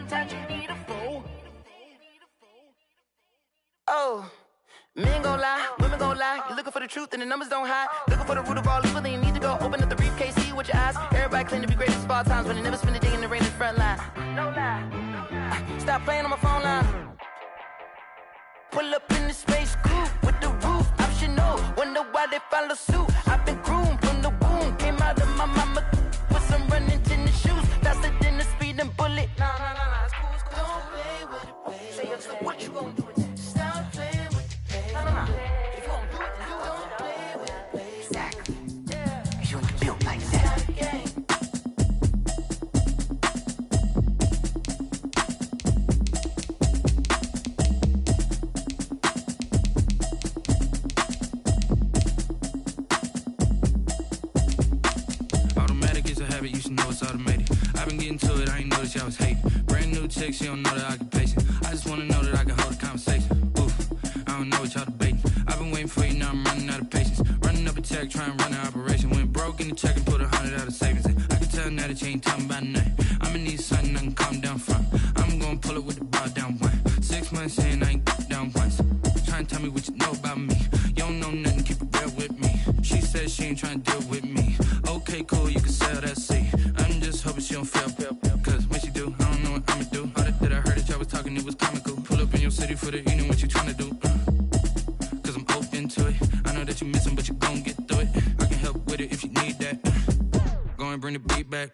sometimes you need a fool. Oh, men gon' lie, women gon' lie. You're looking for the truth and the numbers don't hide. Looking for the root of all evil, then you need to go open up the briefcase, see with your eyes. Everybody claim to be greatest of all times, but they never spend a day in the rain in the front line. No lie. Stop playing on my phone line. Pull up in the space coupe with the roof optional. Wonder why they follow suit. I've been groomed from the womb. Came out of my mama with some running tennis shoes. Faster than the speeding bullet. Nah, it's cool, it's cool. Don't play with it, baby. Say yo, so what you gon' do with it? Stop playing with it, baby. Nah. If you gon' do it, then don't play with it, baby. Exactly. Yeah. Cause you ain't built like that. You should know it's automated. I've been getting to it, I ain't noticed y'all was hating. Brand new chick, she don't know the occupation. I just wanna know that I can hold a conversation. Oof, I don't know what y'all debating. I've been waiting for you, now I'm running out of patience. Running up a check, trying to run an operation. Went broke in the check and put 100 out of savings in. I can tell now that you ain't talking about nothing. I'ma need something I can calm down from. I'm gonna pull it with the bar down one. 6 months in, I ain't down once. Trying to tell me what you know about me. You don't know nothing, keep it real with me. She said she ain't trying to deal with me. Okay, cool, you can sell that seat. I'm just hoping she don't fail. Cause when she do, I don't know what I'ma do. All that I heard that y'all was talking, it was comical. Pull up in your city for the evening, what you tryna do? Cause I'm open to it. I know that you missing, but you gon' get through it. I can help with it if you need that. Go and bring the beat back.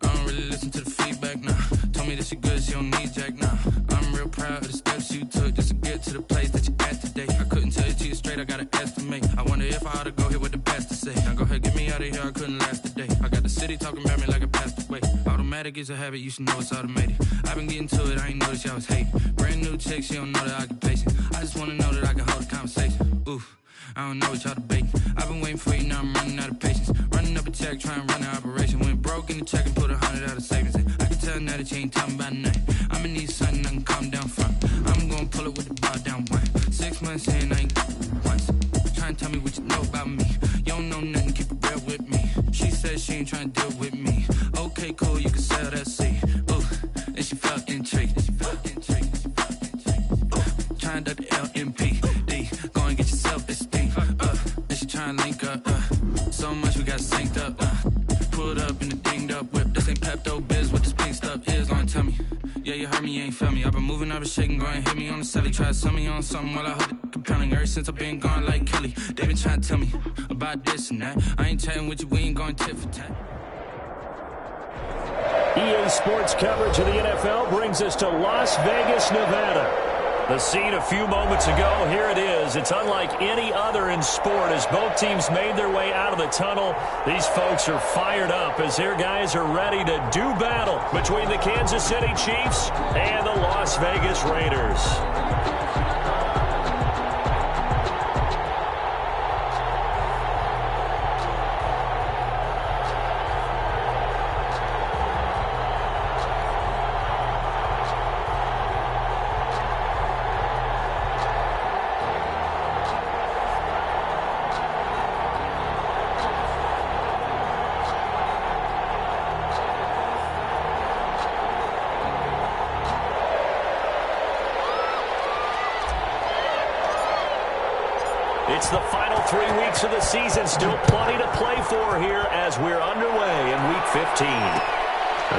I don't really listen to the feedback, nah. Told me that she good, she don't need jack, nah. I'm real proud of the steps you took just to get to the place that you at today. I couldn't tell you to you straight, I gotta estimate. I wonder if I ought to go here with the best to say. Now go ahead, get me out of here, I couldn't last a day. I got the city talking about me like I passed away. Automatic is a habit, you should know it's automated. I've been getting to it, I ain't noticed y'all was hating. Brand new chick, she don't know the occupation. I just wanna know that I can hold a conversation. Oof, I don't know what y'all debating. I've been waiting for you, now I'm running out of patience. Running up a check, trying to run an operation. Went broke in the check and put 100 out of savings in. I can tell now that you ain't talking about nothing. I'ma need something I can calm down from. I'm gonna pull it with the bar down one. 6 months in, I ain't once. Trying to tell me what you know about me. You don't know nothing, keep it real with me. She said she ain't trying to deal with me. Okay, cool, you can sell that seat. Ooh, and she felt intrigued. Trying to duck the LMP. Go and get your self-esteem. And she trying to link up. So much we got synced up. Pulled up in the dinged up whip. This ain't Pepto-Biz, what this pink stuff is. Gonna tell me. Yeah, you heard me, you ain't felt me. I've been moving, I've been shaking, go and hit me on the celly. Try to sell me on something while I hold it compelling. Ever since I've been gone like Kelly, they been trying to tell me about this and that. I ain't chatting with you, we ain't going tit for tat. EA Sports coverage of the NFL brings us to Las Vegas, Nevada. The scene a few moments ago, here it is. It's unlike any other in sport as both teams made their way out of the tunnel. These folks are fired up as their guys are ready to do battle between the Kansas City Chiefs and the Las Vegas Raiders. It's the final 3 weeks of the season. Still plenty to play for here as we're underway in Week 15.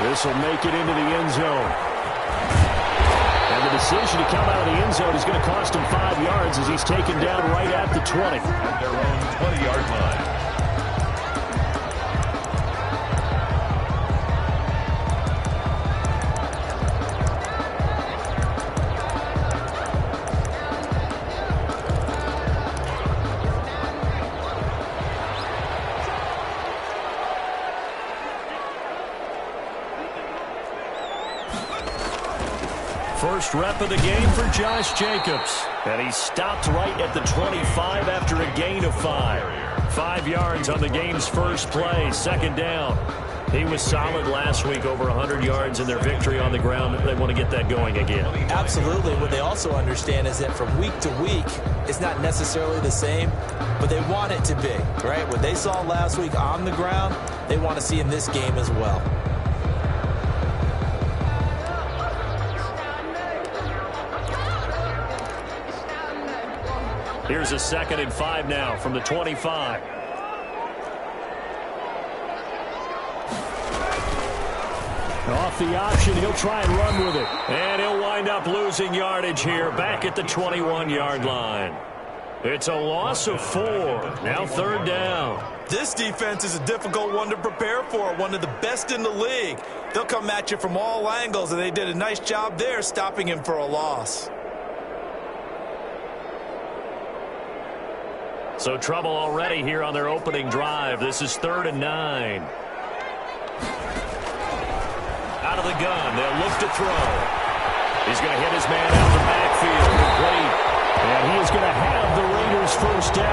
This will make it into the end zone. And the decision to come out of the end zone is going to cost him 5 yards as he's taken down right at the 20. At their own 20-yard line. First rep of the game for Josh Jacobs. And he stopped right at the 25 after a gain of 5. 5 yards on the game's first play, second down. He was solid last week, over 100 yards in their victory on the ground. They want to get that going again. Absolutely. What they also understand is that from week to week, it's not necessarily the same, but they want it to be, right? What they saw last week on the ground, they want to see in this game as well. Here's a 2nd and 5 now from the 25. Off the option, he'll try and run with it. And he'll wind up losing yardage here back at the 21-yard line. It's a loss of 4. Now 3rd down. This defense is a difficult one to prepare for, one of the best in the league. They'll come at you from all angles, and they did a nice job there stopping him for a loss. So trouble already here on their opening drive. This is 3rd and 9. Out of the gun, they'll look to throw. He's going to hit his man out of the backfield. Complete. And he is going to have the Raiders first down.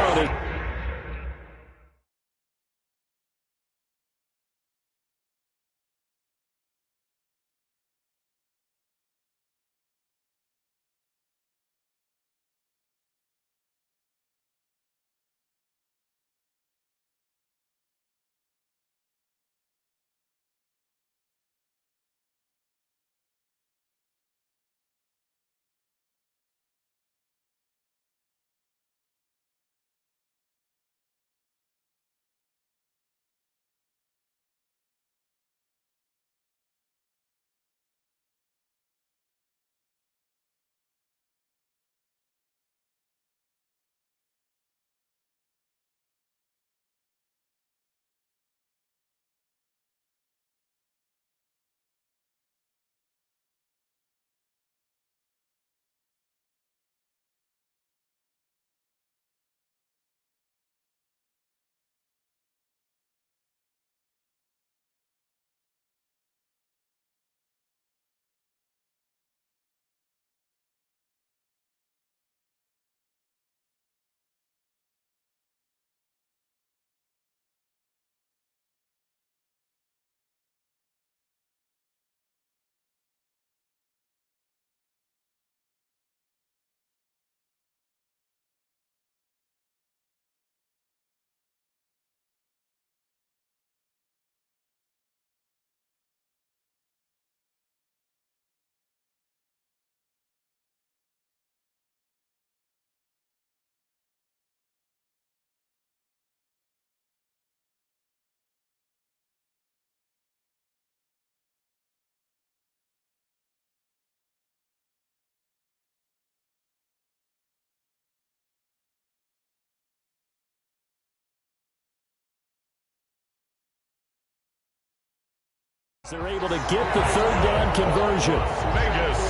They're able to get the 3rd down conversion. Vegas.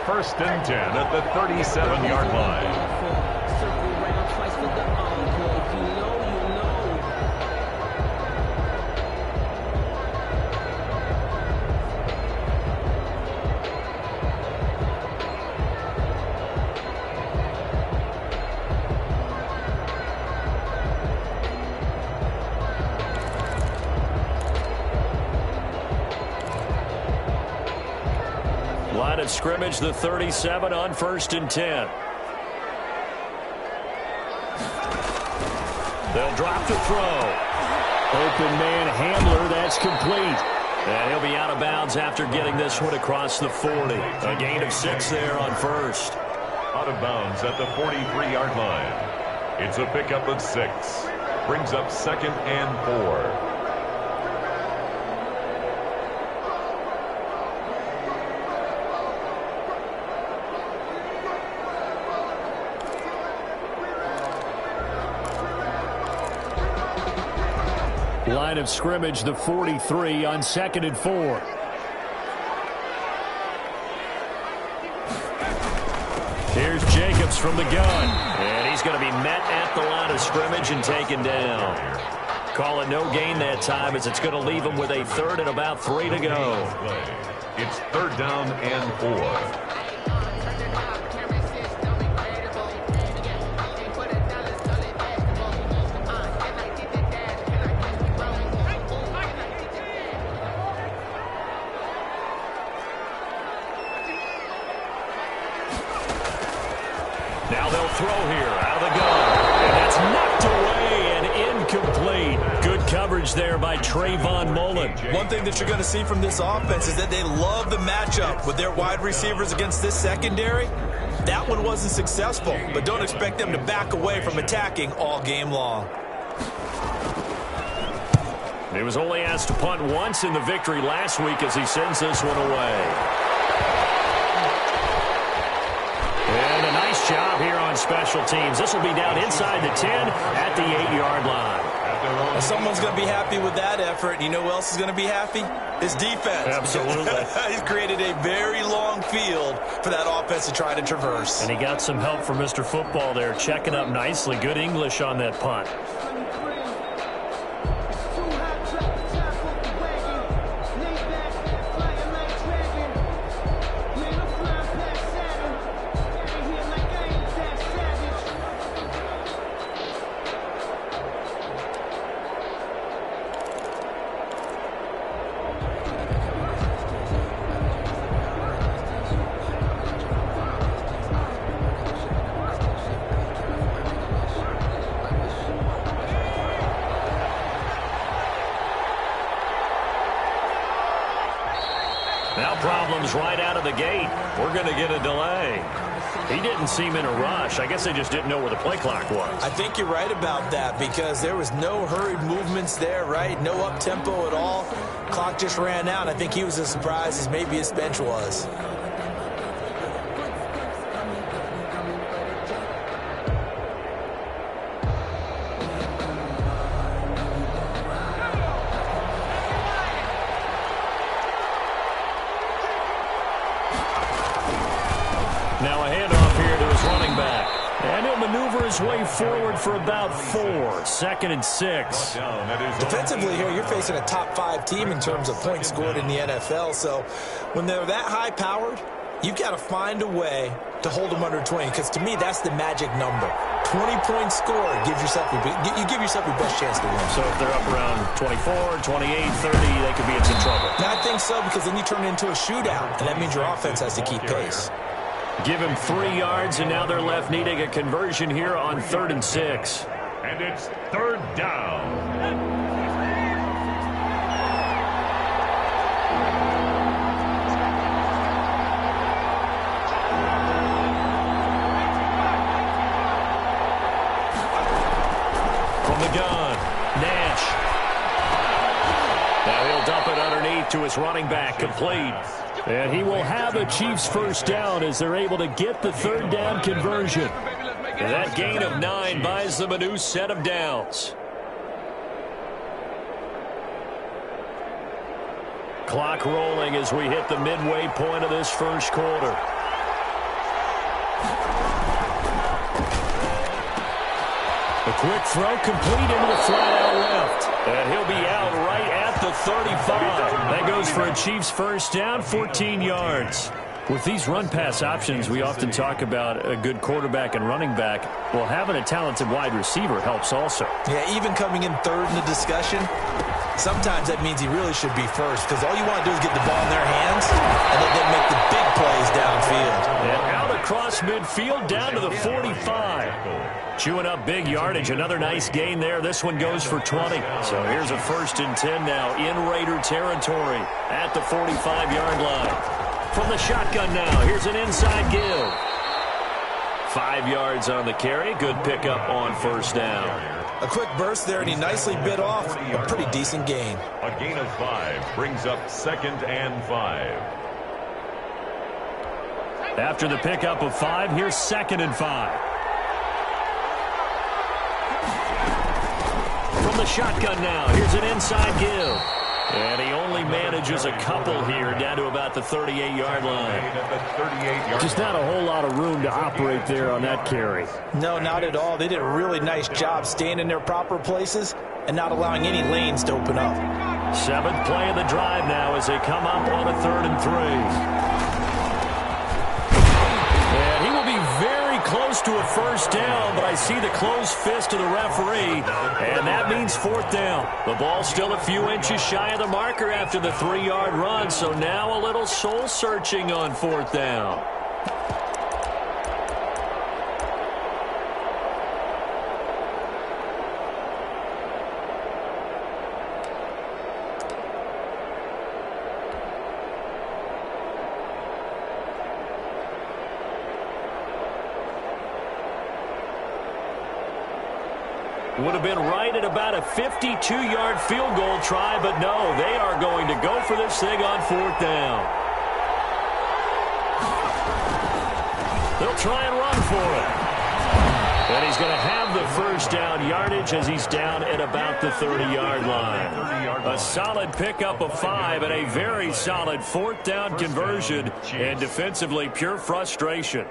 1st and 10 at the 37-yard line. Line of scrimmage, the 37 on 1st and 10. They'll drop the throw. Open man handler, that's complete. And he'll be out of bounds after getting this one across the 40. A gain of 6 there on 1st. Out of bounds at the 43-yard line. It's a pickup of 6. Brings up 2nd and 4. Line of scrimmage, the 43 on 2nd and 4. Here's Jacobs from the gun. And he's going to be met at the line of scrimmage and taken down. Call it no gain that time as it's going to leave him with a 3rd and about 3 to go. It's 3rd down and 4. Now they'll throw here out of the gun. And that's knocked away and incomplete. Good coverage coverage there by Trayvon Mullen. One thing that you're going to see from this offense is that they love the matchup with their wide receivers against this secondary. That one wasn't successful, but don't expect them to back away from attacking all game long. He was only asked to punt once in the victory last week as he sends this one away. And a nice job here on special teams. This will be down inside the 10 at the 8-yard line. Well, someone's going to be happy with that effort. You know who else is going to be happy? His defense. Absolutely. He's created a very long field for that offense to try to traverse. And he got some help from Mr. Football there, checking up nicely. Good English on that punt. Now problems right out of the gate. We're going to get a delay. He didn't seem in a rush. I guess they just didn't know where the play clock was. I think you're right about that because there was no hurried movements there, right? No up-tempo at all. Clock just ran out. I think he was as surprised as maybe his bench was. Now a handoff here to his running back. And he'll maneuver his way forward for about 4. 2nd and 6. Defensively here, you're facing a top 5 team in terms of points scored in the NFL. So when they're that high-powered, you've got to find a way to hold them under 20. Because to me, that's the magic number. 20-point score gives yourself you give yourself your best chance to win. So if they're up around 24, 28, 30, they could be in some trouble. I think so because then you turn it into a shootout. And that means your offense has to keep pace. Give him 3 yards, and now they're left needing a conversion here on 3rd and 6. And it's 3rd down. From the gun, Nash. Now he'll dump it underneath to his running back, complete. And he will have a Chiefs first down as they're able to get the 3rd down conversion. And that gain of 9 buys them a new set of downs. Clock rolling as we hit the midway point of this first quarter. A quick throw complete into the flat out left. And he'll be out right at the 35. That goes for a Chiefs first down, 14 yards. With these run-pass options, we often talk about a good quarterback and running back. Well, having a talented wide receiver helps also. Yeah, even coming in 3rd in the discussion, sometimes that means he really should be first because all you want to do is get the ball in their hands and let them make the big plays downfield. And out across midfield down to the 45. Chewing up big yardage. Another nice gain there. This one goes for 20. So here's a 1st and 10 now in Raider territory at the 45-yard line. From the shotgun now, here's an inside give. 5 yards on the carry. Good pickup on 1st down. A quick burst there, and he nicely bit off a pretty decent gain. A gain of 5 brings up 2nd and 5. After the pickup of 5, here's 2nd and 5. From the shotgun now, here's an inside give. And he only manages a couple here down to about the 38-yard line. Just not a whole lot of room to operate there on that carry. No, not at all. They did a really nice job staying in their proper places and not allowing any lanes to open up. 7th play of the drive now as they come up on a 3rd and 3. And he will be very close to a first down, but I see the closed fist of the referee, and that means 4th down. The ball's still a few inches shy of the marker after the 3-yard run, so now a little soul-searching on 4th down. Would have been right at about a 52-yard field goal try, but no, they are going to go for this thing on 4th down. They'll try and run for it. And he's going to have the first down yardage as he's down at about the 30-yard line. A solid pickup of 5 and a very solid 4th down conversion, and defensively pure frustration.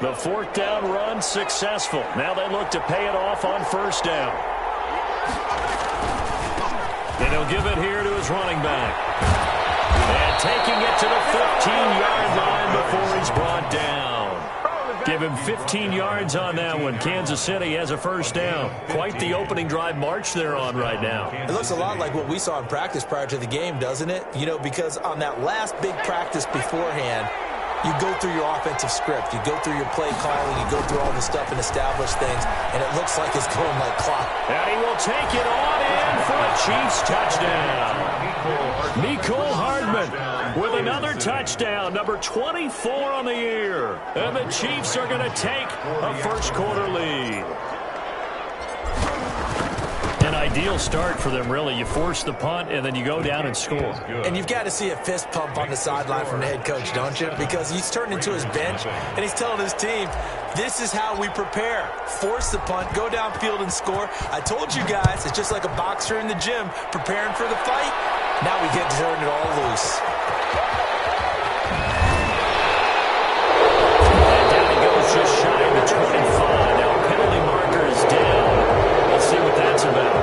The 4th down run successful. Now they look to pay it off on 1st down. And he'll give it here to his running back. And taking it to the 15-yard line before he's brought down. Give him 15 yards on that one. Kansas City has a 1st down. Quite the opening drive march they're on right now. It looks a lot like what we saw in practice prior to the game, doesn't it? You know, because on that last big practice beforehand, you go through your offensive script. You go through your play calling. You go through all the stuff and establish things. And it looks like it's going like clock. And he will take it on in for a Chiefs touchdown. Mecole Hardman with another touchdown. Number 24 on the year. And the Chiefs are going to take a first-quarter lead. An ideal start for them, really. You force the punt, and then you go down and score. And you've got to see a fist pump on the sideline from the head coach, don't you? Because he's turned into his bench, and he's telling his team, this is how we prepare. Force the punt, go downfield and score. I told you guys, it's just like a boxer in the gym preparing for the fight. Now we get to turn it all loose. And down he goes just shy of the 25. Now penalty marker is down. Let's see what that's about.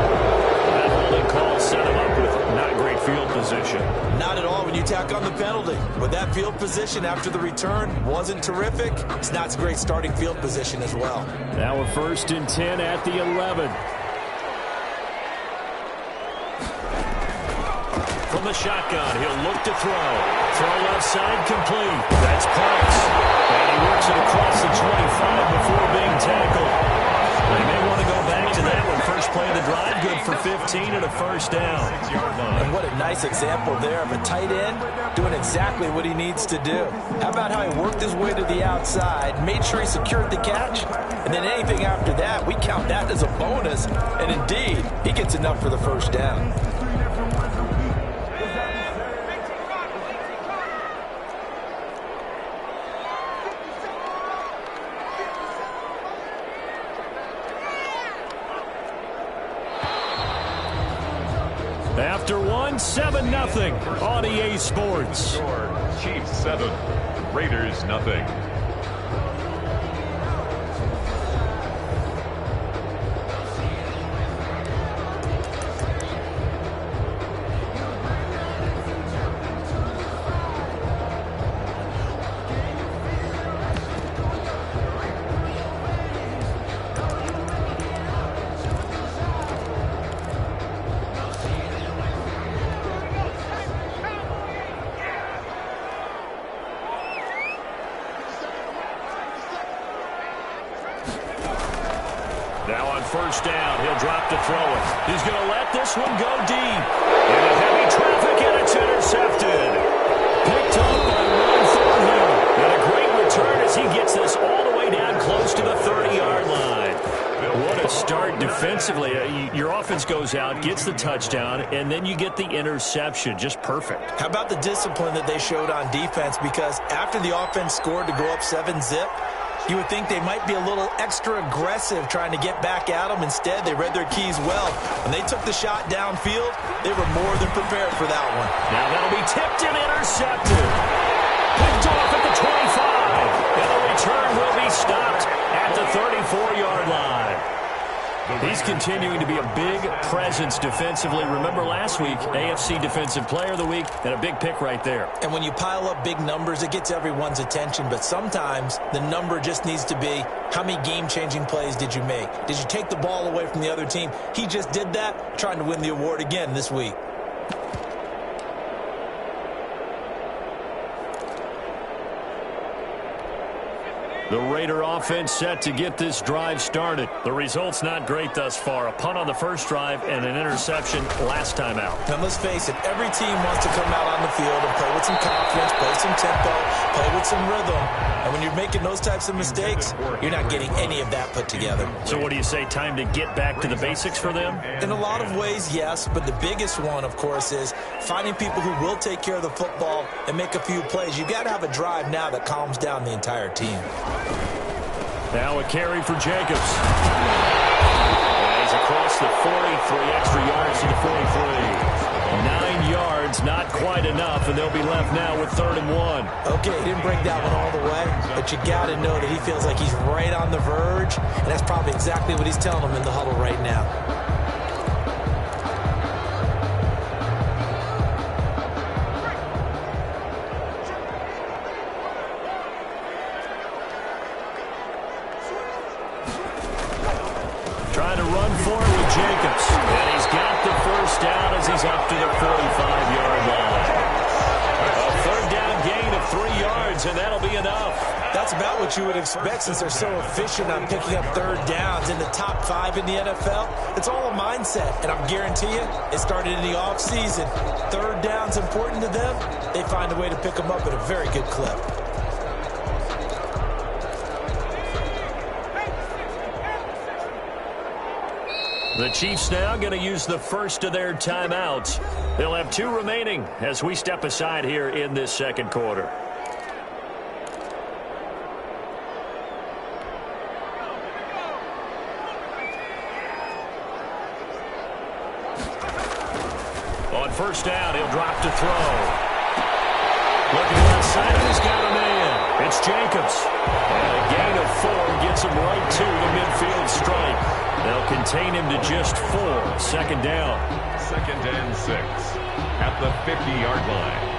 That holding call set him up with not great field position. Not at all when you tack on the penalty. But that field position after the return wasn't terrific. It's not a great starting field position as well. Now a 1st and 10 at the 11. From the shotgun, he'll look to throw. Throw left side complete. That's Price. And he works it across the 25 before being tackled. They may want to go back to that one. First play of the drive, good for 15 and a 1st down. And what a nice example there of a tight end doing exactly what he needs to do. How about how he worked his way to the outside, made sure he secured the catch, and then anything after that, we count that as a bonus. And indeed, he gets enough for the 1st down. After one, 7-0 on EA Sports. Chiefs 7, Raiders 0. Now on 1st down, he'll drop to throw it. He's going to let this one go deep. Into heavy traffic, and it's intercepted. Picked up by Will Thornhill. And a great return as he gets this all the way down close to the 30-yard line. What a start defensively. Your offense goes out, gets the touchdown, and then you get the interception. Just perfect. How about the discipline that they showed on defense? Because after the offense scored to go up 7-zip, you would think they might be a little extra aggressive trying to get back at them. Instead, they read their keys well. When they took the shot downfield, they were more than prepared for that one. Now that'll be tipped and intercepted. Picked off at the 25. And the return will be stopped at the 34-yard line. He's continuing to be a big presence defensively. Remember last week, AFC Defensive Player of the Week, and a big pick right there. And when you pile up big numbers, it gets everyone's attention. But sometimes the number just needs to be, how many game-changing plays did you make? Did you take the ball away from the other team? He just did that, trying to win the award again this week. The Raider offense set to get this drive started. The result's not great thus far. A punt on the first drive and an interception last time out. Now, let's face it, every team wants to come out on the field and play with some confidence, play some tempo, play with some rhythm. And when you're making those types of mistakes, you're not getting any of that put together. So what do you say, time to get back to the basics for them? In a lot of ways, yes, but the biggest one, of course, is finding people who will take care of the football and make a few plays. You've got to have a drive now that calms down the entire team. Now a carry for Jacobs. He's across the 43, extra yards to the 43. 9 yards, not quite enough, and they'll be left now with 3rd and 1. Okay, he didn't break that one all the way, but you got to know that he feels like he's right on the verge, and that's probably exactly what he's telling them in the huddle right now. Trying to run for it with Jacobs. And he's got the first down as he's up to the 45-yard line. A 3rd down gain of 3 yards, and that'll be enough. That's about what you would expect since they're so efficient on picking up 3rd downs in the top 5 in the NFL. It's all a mindset, and I guarantee you it started in the offseason. 3rd down's important to them. They find a way to pick them up at a very good clip. The Chiefs now going to use the first of their timeouts. They'll have 2 remaining as we step aside here in this second quarter. On first down, he'll drop to throw. Looking left side, and he's got a man. It's Jacobs. And a gain of 4 gets him right to the midfield stripe. They'll contain him to just 4. 2nd down. 2nd and 6 at the 50-yard line.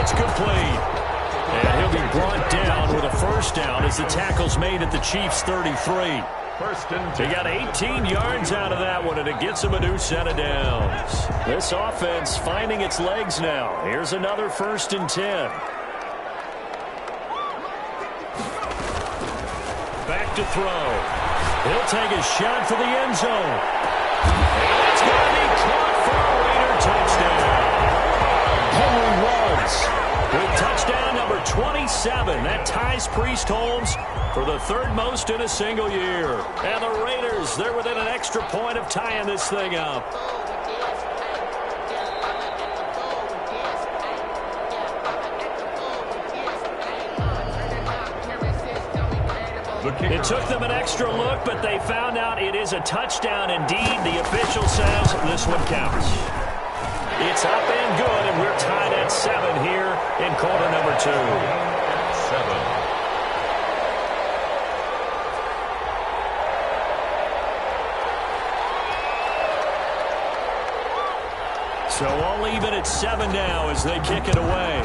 It's complete. And he'll be brought down with a first down as the tackle's made at the Chiefs' 33. They got 18 yards out of that one, and it gets them a new set of downs. This offense finding its legs now. Here's another 1st and 10. Back to throw. He'll take a shot for the end zone. And it's going to be caught for a Raider touchdown. Henry Ruggs with touchdown number 27. That ties Priest Holmes for the 3rd most in a single year. And the Raiders, they're within an extra point of tying this thing up. It took them an extra look, but they found out it is a touchdown indeed. The official says this one counts. It's up and good, and we're tied at 7 here in quarter number 2. 7. So all even at 7 now as they kick it away.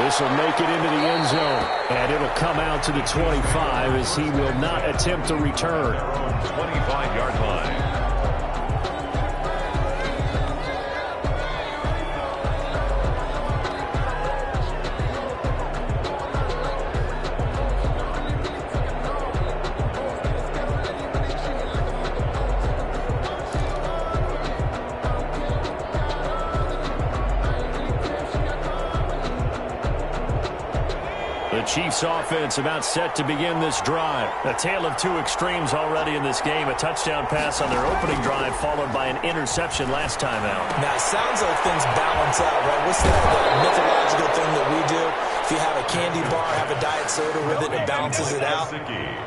This will make it into the end zone, and it'll come out to the 25 as he will not attempt to return. 25-yard line. The Chiefs offense about set to begin this drive. A tale of 2 extremes already in this game. A touchdown pass on their opening drive followed by an interception last time out. Now, it sounds like things balance out, right? What's that mythological thing that we do? If you have a candy bar, have a diet soda with it, it balances it out.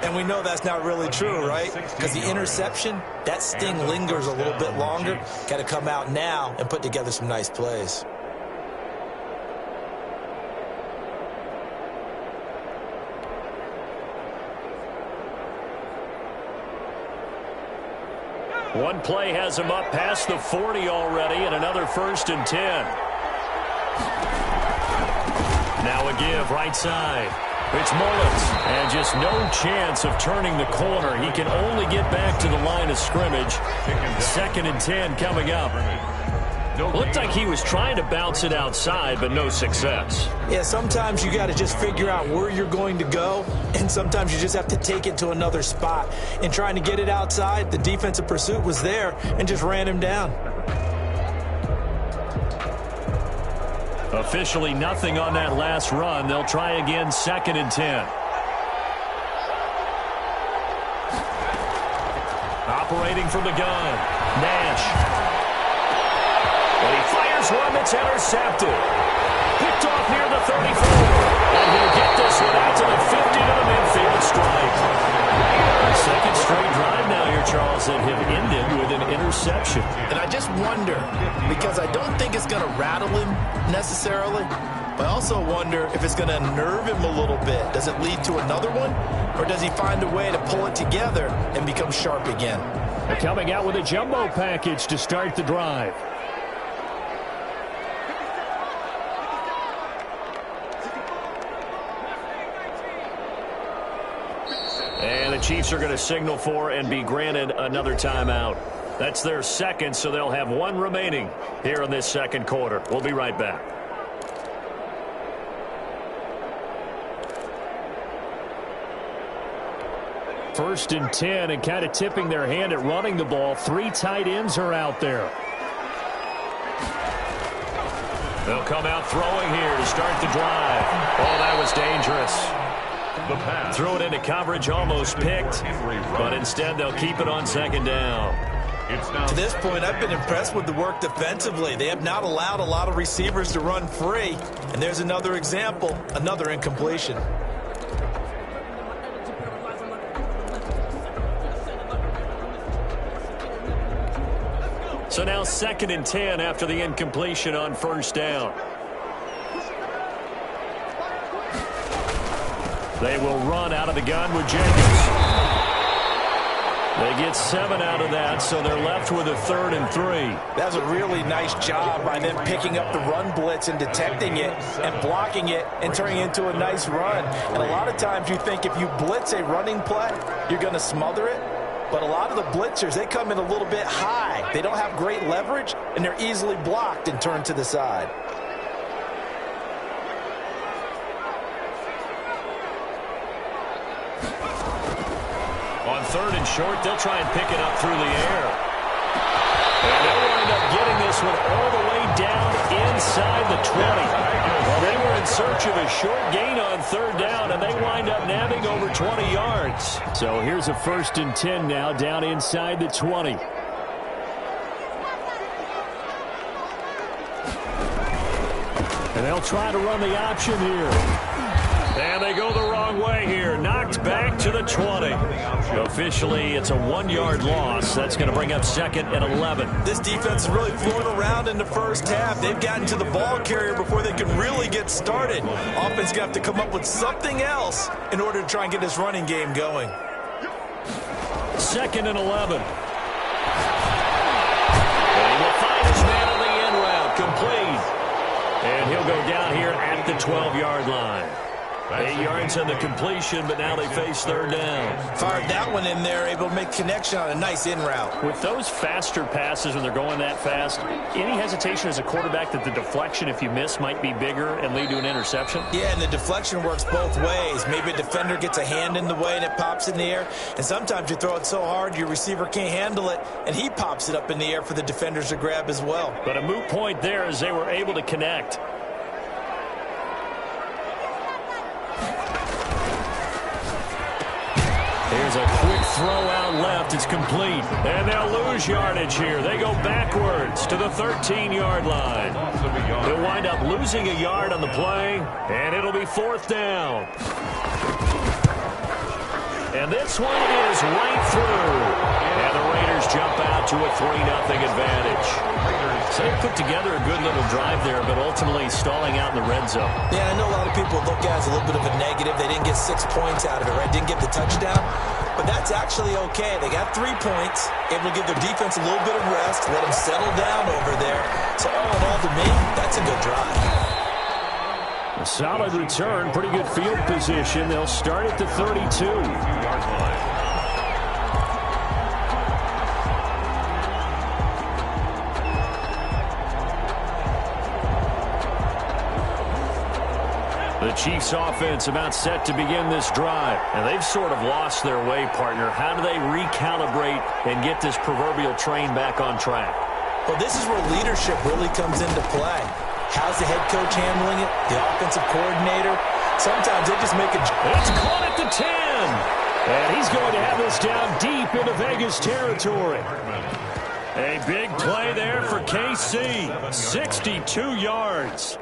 And we know that's not really true, right? Because the interception, that sting lingers a little bit longer. Got to come out now and put together some nice plays. One play has him up past the 40 already, and another 1st and 10. Now a give right side. It's Mullins, and just no chance of turning the corner. He can only get back to the line of scrimmage. 2nd and 10 coming up. Looked like he was trying to bounce it outside, but no success. Yeah, sometimes you got to just figure out where you're going to go, and sometimes you just have to take it to another spot. In trying to get it outside, the defensive pursuit was there and just ran him down. Officially nothing on that last run. They'll try again, 2nd and 10. Operating from the gun, Nash. And he fires one that's intercepted. Picked off near the 34. And he'll get this one out to the 50 to the midfield stripe. Second straight drive now here, Charles, that have ended with an interception. And I just wonder, because I don't think it's going to rattle him necessarily, but I also wonder if it's going to nerve him a little bit. Does it lead to another one? Or does he find a way to pull it together and become sharp again? They're coming out with a jumbo package to start the drive. And the Chiefs are going to signal for and be granted another timeout. That's their second, so they'll have one remaining here in this second quarter. We'll be right back. First and 10, and kind of tipping their hand at running the ball. 3 tight ends are out there. They'll come out throwing here to start the drive. Oh, that was dangerous. The pass. Threw it into coverage, almost picked, but instead they'll keep it on 2nd down. To this point, I've been impressed with the work defensively. They have not allowed a lot of receivers to run free. And there's another example, another incompletion. So now 2nd and 10 after the incompletion on 1st down. They will run out of the gun with Jenkins. They get 7 out of that, so they're left with a 3rd and 3. That was a really nice job by them picking up the run blitz and detecting it and blocking it and turning it into a nice run. And a lot of times you think if you blitz a running play, you're going to smother it. But a lot of the blitzers, they come in a little bit high. They don't have great leverage, and they're easily blocked and turned to the side. On 3rd and short, they'll try and pick it up through the air. And they'll wind up getting this one all the way down inside the 20. Well, they were in search of a short gain on 3rd down, and they wind up nabbing over 20 yards. So here's a 1st and 10 now down inside the 20. And they'll try to run the option here. And they go the wrong way here. Knocked back to the 20. Officially, it's a 1-yard loss. That's going to bring up 2nd and 11. This defense is really floating around in the first half. They've gotten to the ball carrier before they can really get started. Offense going to have to come up with something else in order to try and get this running game going. 2nd and 11. And he will find his man on the end route. Complete. And he'll go down here at the 12-yard line. 8 yards on the completion, but now they face 3rd down. Fired that one in there, able to make connection on a nice in route. With those faster passes when they're going that fast, any hesitation as a quarterback that the deflection, if you miss, might be bigger and lead to an interception? Yeah, and the deflection works both ways. Maybe a defender gets a hand in the way and it pops in the air. And sometimes you throw it so hard your receiver can't handle it, and he pops it up in the air for the defenders to grab as well. But a moot point there as they were able to connect. Here's a quick throw out left. It's complete. And they'll lose yardage here. They go backwards to the 13-yard line. They'll wind up losing a yard on the play, and it'll be 4th down. And this one is right through. And the Raiders jump out to a 3-0 advantage. So they put together a good little drive there, but ultimately stalling out in the red zone. Yeah, I know a lot of people look at it as a little bit of a negative. They didn't get 6 points out of it, right? Didn't get the touchdown. But but that's actually okay. They got 3 points, able to give their defense a little bit of rest, let them settle down over there. So all in all, to me, that's a good drive. A solid return, pretty good field position. They'll start at the 32-yard line. The Chiefs offense about set to begin this drive. And they've sort of lost their way, partner. How do they recalibrate and get this proverbial train back on track? Well, this is where leadership really comes into play. How's the head coach handling it? The offensive coordinator? Sometimes they just make a... It's caught at the 10. And he's going to have this down deep into Vegas territory. A big play there for KC. 62 yards.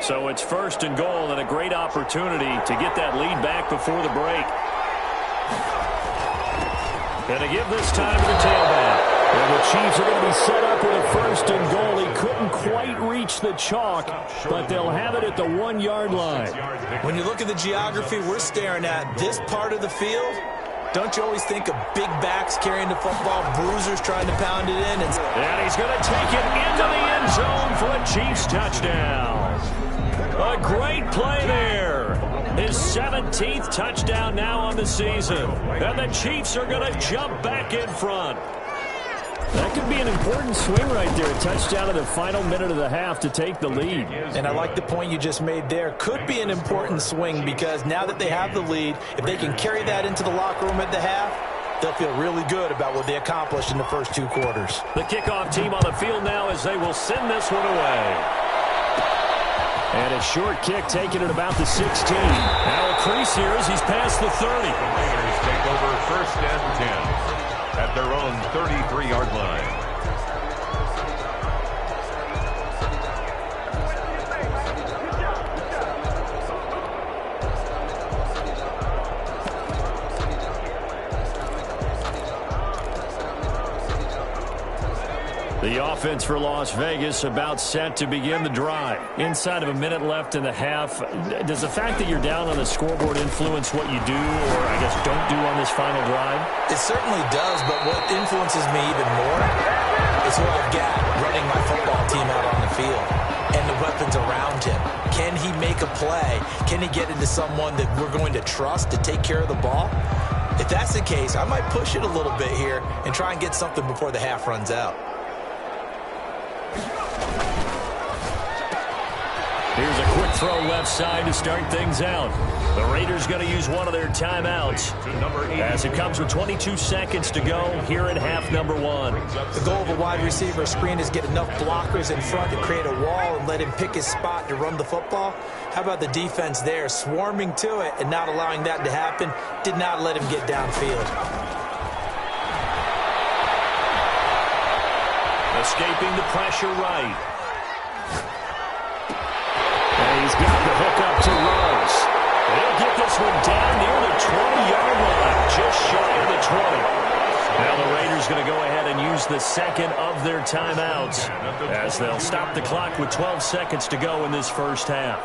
So it's 1st and goal and a great opportunity to get that lead back before the break. And to give this time to the tailback. And the Chiefs are going to be set up with a 1st and goal. He couldn't quite reach the chalk, but they'll have it at the 1-yard line. When you look at the geography we're staring at, this part of the field, don't you always think of big backs carrying the football, bruisers trying to pound it in? And he's going to take it into the end zone for a Chiefs touchdown. A great play there. His 17th touchdown now on the season. And the Chiefs are going to jump back in front. That could be an important swing right there. A touchdown in the final minute of the half to take the lead. And I like the point you just made there. Could be an important swing because now that they have the lead, if they can carry that into the locker room at the half, they'll feel really good about what they accomplished in the first 2 quarters. The kickoff team on the field now as they will send this one away. And a short kick taken at about the 16. Now a crease here as he's past the 30. The Raiders take over 1st and 10 at their own 33-yard line. The offense for Las Vegas about set to begin the drive. Inside of a minute left in the half, does the fact that you're down on the scoreboard influence what you do or, I guess, don't do on this final drive? It certainly does, but what influences me even more is what I've got running my football team out on the field and the weapons around him. Can he make a play? Can he get into someone that we're going to trust to take care of the ball? If that's the case, I might push it a little bit here and try and get something before the half runs out. Here's a quick throw left side to start things out. The Raiders going to use one of their timeouts as it comes with 22 seconds to go here at half number 1. The goal of a wide receiver screen is get enough blockers in front to create a wall and let him pick his spot to run the football. How about the defense there, swarming to it and not allowing that to happen? Did not let him get downfield. Escaping the pressure right. And he's got the hook up to Rose. They'll get this one down near the 20-yard line, just shy of the 20. Now the Raiders going to go ahead and use the second of their timeouts as they'll stop the clock with 12 seconds to go in this first half.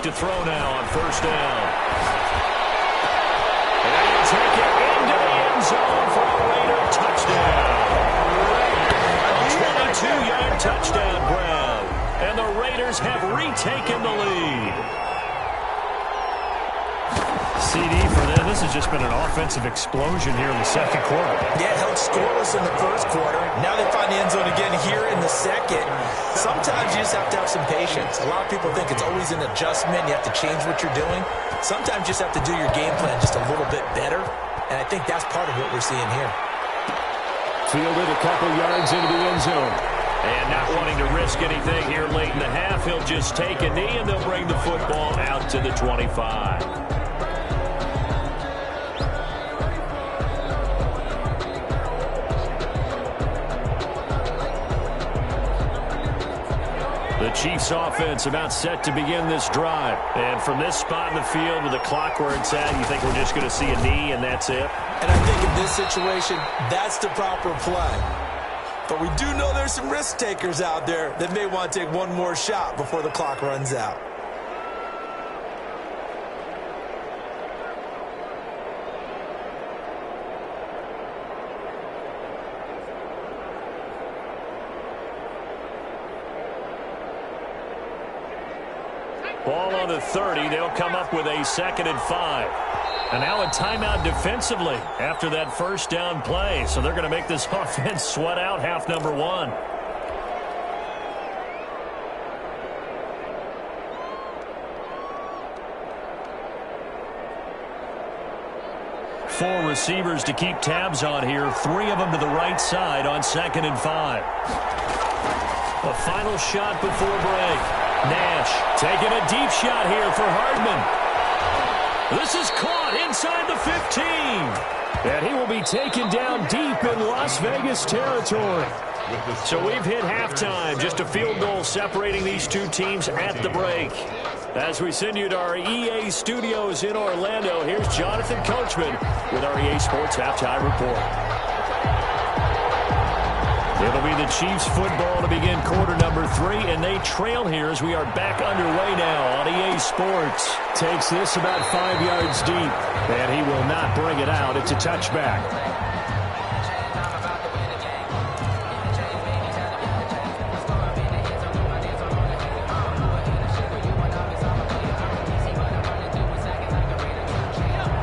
To throw now on 1st down. And he'll take it into the end zone for a Raider touchdown. A 22-yard touchdown grab. And the Raiders have retaken the lead. CD for them. This has just been an offensive explosion here in the second quarter. Yeah, held scoreless in the first quarter. Now they find the end zone again here in the second. Sometimes you just have to have some patience. A lot of people think it's always an adjustment. You have to change what you're doing. Sometimes you just have to do your game plan just a little bit better. And I think that's part of what we're seeing here. Fielded a couple yards into the end zone. And not wanting to risk anything here late in the half, he'll just take a knee and they'll bring the football out to the 25. Chiefs offense about set to begin this drive. And from this spot in the field with the clock where it's at, you think we're just going to see a knee and that's it? And I think in this situation, that's the proper play. But we do know there's some risk takers out there that may want to take one more shot before the clock runs out. Ball on the 30. They'll come up with a 2nd and 5. And now a timeout defensively after that first down play. So they're going to make this offense sweat out half number 1. Four receivers to keep tabs on here. 3 of them to the right side on 2nd and 5. A final shot before break. Nash taking a deep shot here for Hardman. This is caught inside the 15. And he will be taken down deep in Las Vegas territory. So we've hit halftime. Just a field goal separating these two teams at the break. As we send you to our EA studios in Orlando, here's Jonathan Coachman with our EA Sports Halftime Report. It'll be the Chiefs football to begin quarter number 3, and they trail here as we are back underway now on EA Sports. Takes this about 5 yards deep, and he will not bring it out. It's a touchback.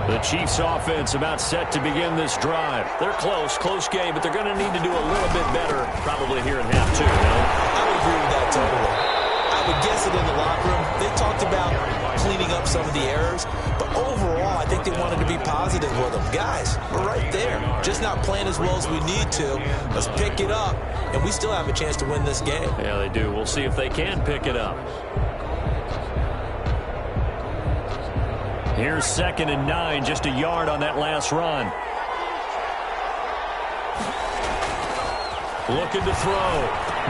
The Chiefs offense about set to begin this drive. They're close game, but they're going to need to do a little bit better probably here in half 2. I would agree with that totally. I would guess it in the locker room. They talked about cleaning up some of the errors, but overall I think they wanted to be positive with them. Guys, we're right there. Just not playing as well as we need to. Let's pick it up, and we still have a chance to win this game. Yeah, they do. We'll see if they can pick it up. Here's 2nd and 9, just a yard on that last run. Looking to throw.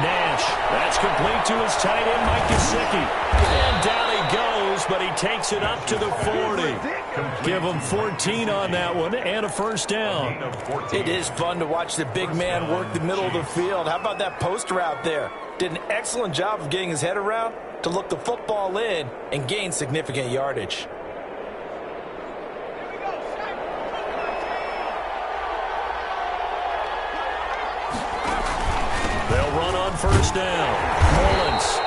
Nash. That's complete to his tight end, Mike Gesicki. And down he goes, but he takes it up to the 40. Give him 14 on that one and a first down. It is fun to watch the big man work the middle of the field. How about that post route there? Did an excellent job of getting his head around to look the football in and gain significant yardage. They'll run on first down. Mullins.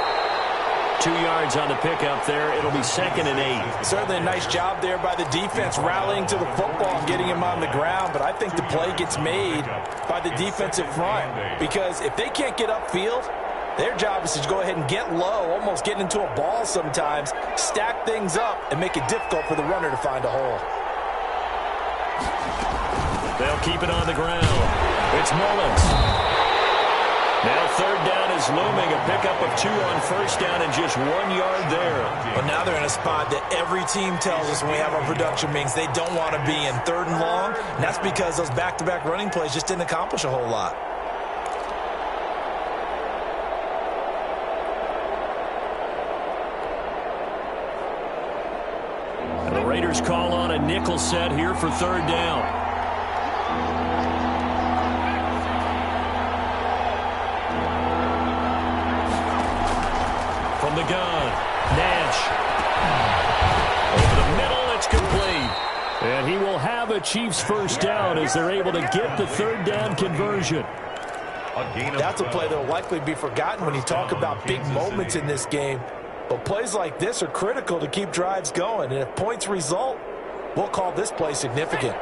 2 yards on the pickup there. It'll be 2nd and 8. Certainly a nice job there by the defense rallying to the football and getting him on the ground. But I think the play gets made by the defensive front. Because if they can't get upfield, their job is to go ahead and get low, almost get into a ball sometimes, stack things up, and make it difficult for the runner to find a hole. They'll keep it on the ground. It's Mullins. Now 3rd down is looming, a pickup of 2 on first down and just 1 yard there. Well, now they're in a spot that every team tells us when we have our production meetings they don't want to be in, 3rd and long. And that's because those back-to-back running plays just didn't accomplish a whole lot. And the Raiders call on a nickel set here for 3rd down. From the gun, Nash. Over the middle, it's complete. And he will have a Chiefs first down as they're able to get the 3rd down conversion. That's a play that will likely be forgotten when you talk about big moments in this game. But plays like this are critical to keep drives going. And if points result, we'll call this play significant.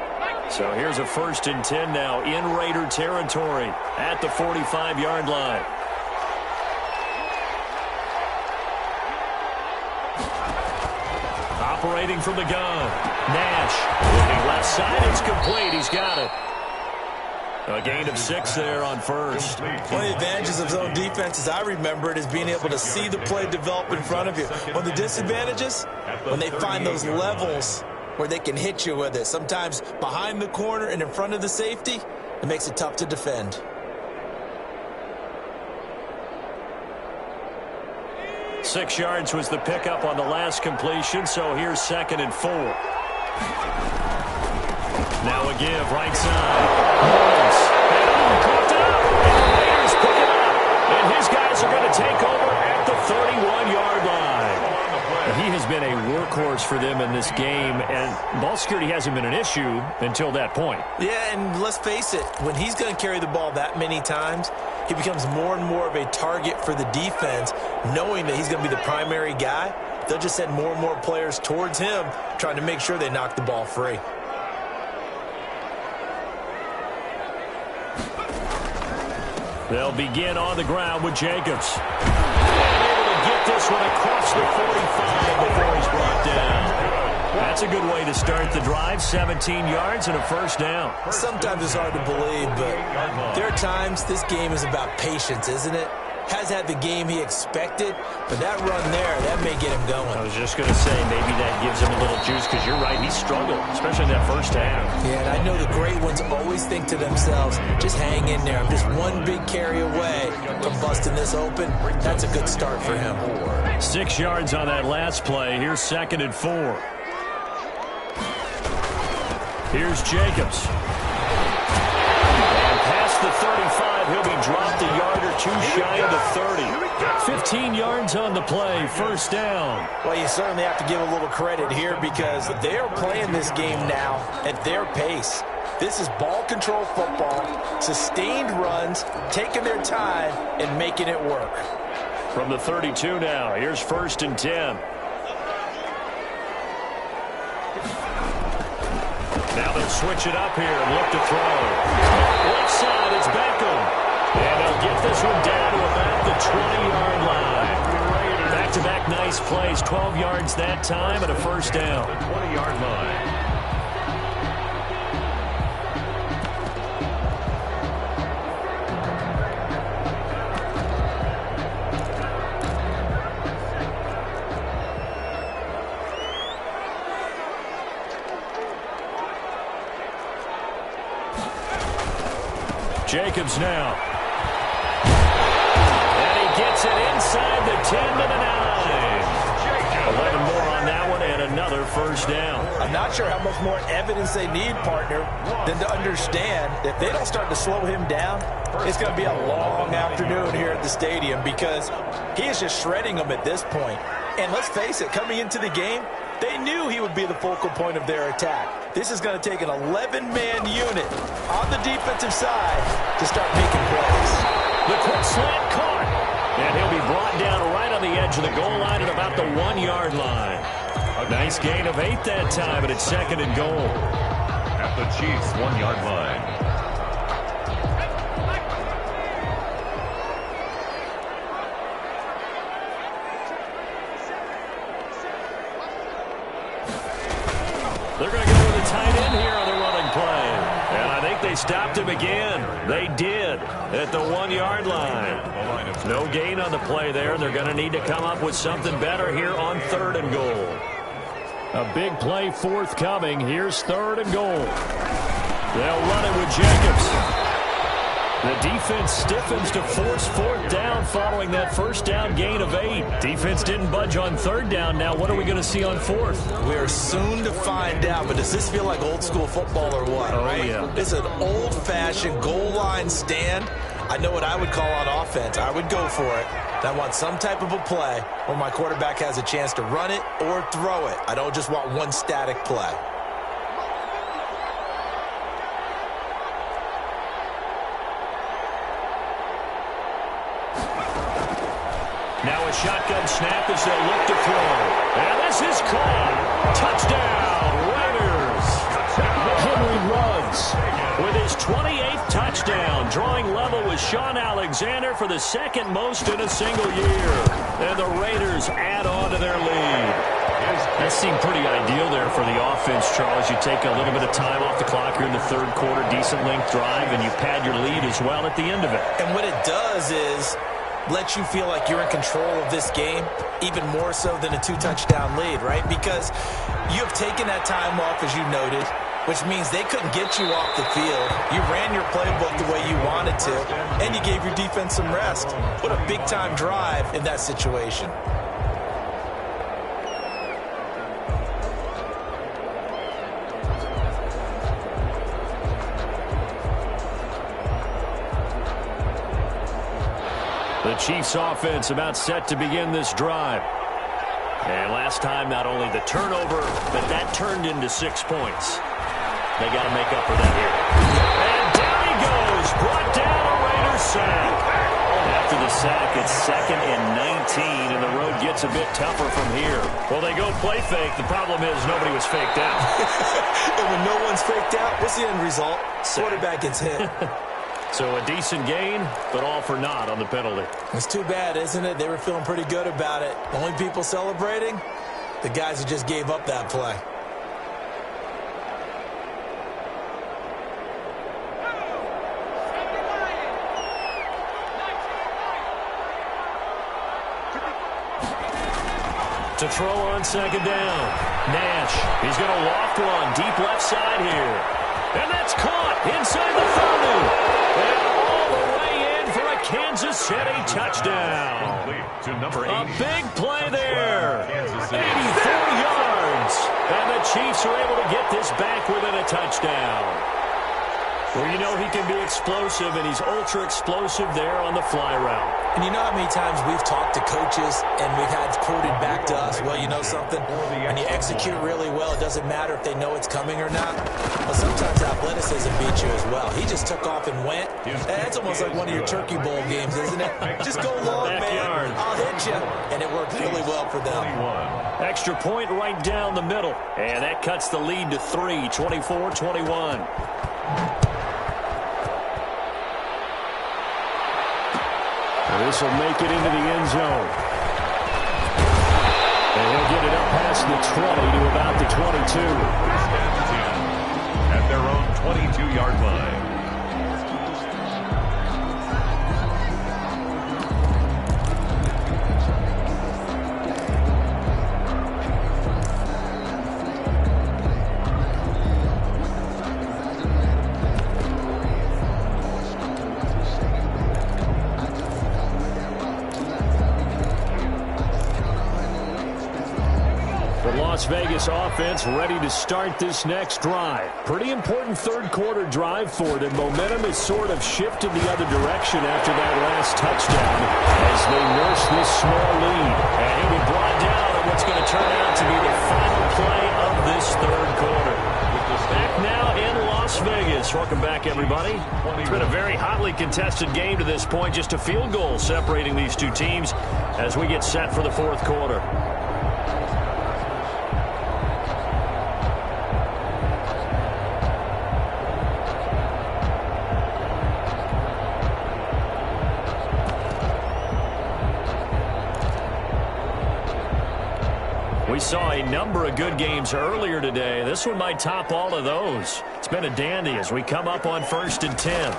So here's a 1st and 10 now in Raider territory at the 45-yard line. Operating from the gun. Nash. Looking left side. It's complete. He's got it. A gain of 6 there on first. One of the advantages of zone defense, as I remember it, is being able to see the play develop in front of you. One of the disadvantages, when they find those levels where they can hit you with it. Sometimes behind the corner and in front of the safety, it makes it tough to defend. 6 yards was the pickup on the last completion, so here's 2nd and 4. Now a give, right side. Lawrence. And coughed it up. And the Raiders pick it up. And his guys are going to take over at the 31-yard line. He has been a workhorse for them in this game, and ball security hasn't been an issue until that point. Yeah, and let's face it, when he's going to carry the ball that many times, he becomes more and more of a target for the defense, knowing that he's going to be the primary guy. They'll just send more and more players towards him, trying to make sure they knock the ball free. They'll begin on the ground with Jacobs. And able to get this one across the 45 before he's brought down. That's a good way to start the drive. 17 yards and a first down. Sometimes it's hard to believe, but there are times this game is about patience, isn't it? Has had the game he expected, but that run there, that may get him going. I was just going to say, maybe that gives him a little juice, because you're right, he struggled, especially in that first half. Yeah, and I know the great ones always think to themselves, just hang in there. I'm just one big carry away from busting this open. That's a good start for him. 6 yards on that last play. Here's 2nd and 4. Here's Jacobs. And past the 35, he'll be dropped a yard or two shy of the 30. 15 yards on the play, first down. Well, you certainly have to give a little credit here because they're playing this game now at their pace. This is ball control football, sustained runs, taking their time and making it work. From the 32 now, here's 1st and 10. Now they'll switch it up here and look to throw. Left side, it's Beckham. And they'll get this one down to about the 20-yard line. Back-to-back nice plays. 12 yards that time and a first down. 20-yard line. Jacobs now. And he gets it inside the 10 to the 9. 11 more on that one and another first down. I'm not sure how much more evidence they need, partner, than to understand that if they don't start to slow him down, it's going to be a long afternoon here at the stadium because he is just shredding them at this point. And let's face it, coming into the game, they knew he would be the focal point of their attack. This is going to take an 11-man unit on the defensive side to start making plays. The quick slant caught. And he'll be brought down right on the edge of the goal line at about the 1-yard line. A nice gain of 8 that time, and it's 2nd and goal. At the Chiefs' 1-yard line. They're going to go with a tight end here on the running play. And I think they stopped him again. They did at the 1-yard line. No gain on the play there. They're going to need to come up with something better here on 3rd and goal. A big play forthcoming. Here's 3rd and goal. They'll run it with Jacobs. The defense stiffens to force 4th down following that first down gain of 8. Defense didn't budge on 3rd down. Now what are we going to see on 4th? We're soon to find out, but does this feel like old school football or what? Oh, right? yeah. It's an old-fashioned goal line stand. I know what I would call on offense. I would go for it. I want some type of a play where my quarterback has a chance to run it or throw it. I don't just want one static play. Now a shotgun snap as they'll look to throw. And this is caught. Touchdown, Raiders. Henry Ruggs with his 28th touchdown, drawing level with Sean Alexander for the 2nd most in a single year. And the Raiders add on to their lead. That seemed pretty ideal there for the offense, Charles. You take a little bit of time off the clock here in the 3rd quarter, decent length drive, and you pad your lead as well at the end of it. And what it does is let you feel like you're in control of this game, even more so than a 2-touchdown lead, right? Because you have taken that time off, as you noted, which means they couldn't get you off the field. You ran your playbook the way you wanted to, and you gave your defense some rest. What a big-time drive in that situation. The Chiefs offense about set to begin this drive. And last time, not only the turnover, but that turned into 6 points. They got to make up for that here. And down he goes. Brought down a Raiders sack. After the sack, it's 2nd and 19, and the road gets a bit tougher from here. Well, they go play fake. The problem is nobody was faked out. And when no one's faked out, what's the end result? Quarterback gets hit. So a decent gain, but all for naught on the penalty. It's too bad, isn't it? They were feeling pretty good about it. The only people celebrating, the guys who just gave up that play. To throw on 2nd down. Nash, he's going to loft one deep left side here. And that's caught inside the 30. And all the way in for a Kansas City touchdown. To number 80. A big play there. 84 yards. And the Chiefs are able to get this back within a touchdown. Well, you know he can be explosive, and he's ultra-explosive there on the fly route. And you know how many times we've talked to coaches and we've had quoted back to us, well, you know something? When you execute really well, it doesn't matter if they know it's coming or not. But sometimes athleticism beats you as well. He just took off and went. That's almost like one of your Turkey Bowl games, isn't it? Just go long, man. I'll hit you. And it worked really well for them. Extra point right down the middle. And that cuts the lead to 3, 24-21. This will make it into the end zone. And he'll get it up past the 20 to about the 22. At their own 22-yard line. Las Vegas offense ready to start this next drive. Pretty important third quarter drive for them. Momentum has sort of shifted the other direction after that last touchdown as they nurse this small lead. And he'll be brought down on what's going to turn out to be the final play of this third quarter. Back now in Las Vegas. Welcome back, everybody. It's been a very hotly contested game to this point. Just a field goal separating these two teams as we get set for the fourth quarter. We saw a number of good games earlier today. This one might top all of those. It's been a dandy as we come up on 1st and 10. The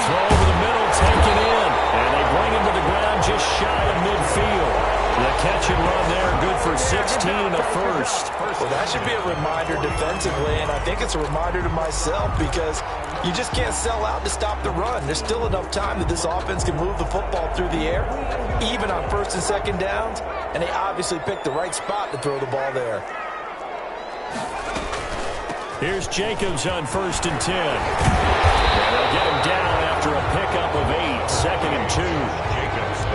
throw over the middle, taken in. And they bring him to the ground just shy of midfield. The catch and run there, good for 16 and a first. Well, that should be a reminder defensively, and I think it's a reminder to myself because you just can't sell out to stop the run. There's still enough time that this offense can move the football through the air, even on 1st and 2nd downs, and they obviously picked the right spot to throw the ball there. Here's Jacobs on 1st and 10. And they'll get him down after a pickup of 8, 2nd and 2.